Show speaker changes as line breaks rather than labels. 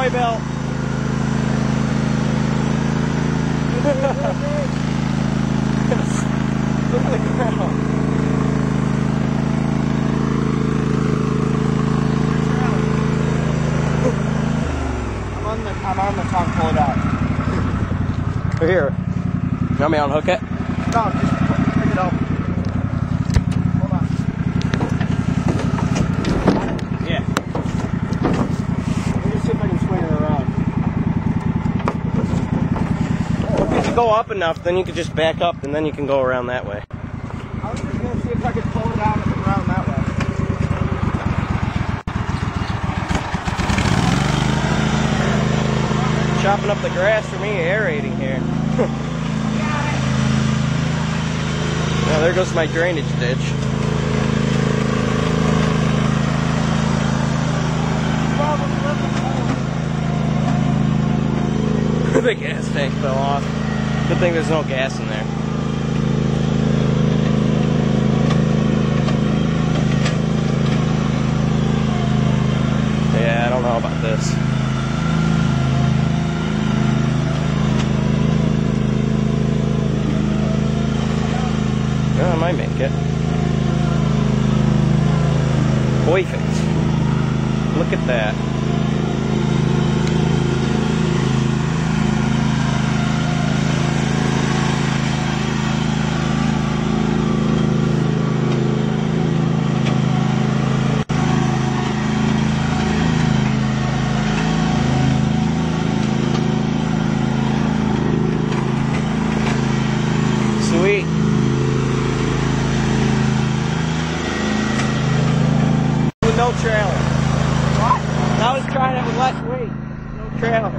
toy belt. Look at the ground. I'm on the tongue, pull it out. Here. You want me to unhook it?
No, just pick it up. Hold on.
Yeah. Let me see if I can swing it around. If you go up enough, then you can just back up and then you can go around that way.
I was just going to see if I could pull it down and around that way.
Chopping up the grass for me, aerating here. Now there goes my drainage ditch. The gas tank fell off. Good thing there's no gas in there. Yeah, I don't know about this. Oh, I might make it. Perfect. Look at that. Sweet. No trailer. What? I was trying it with less weight. No trailer.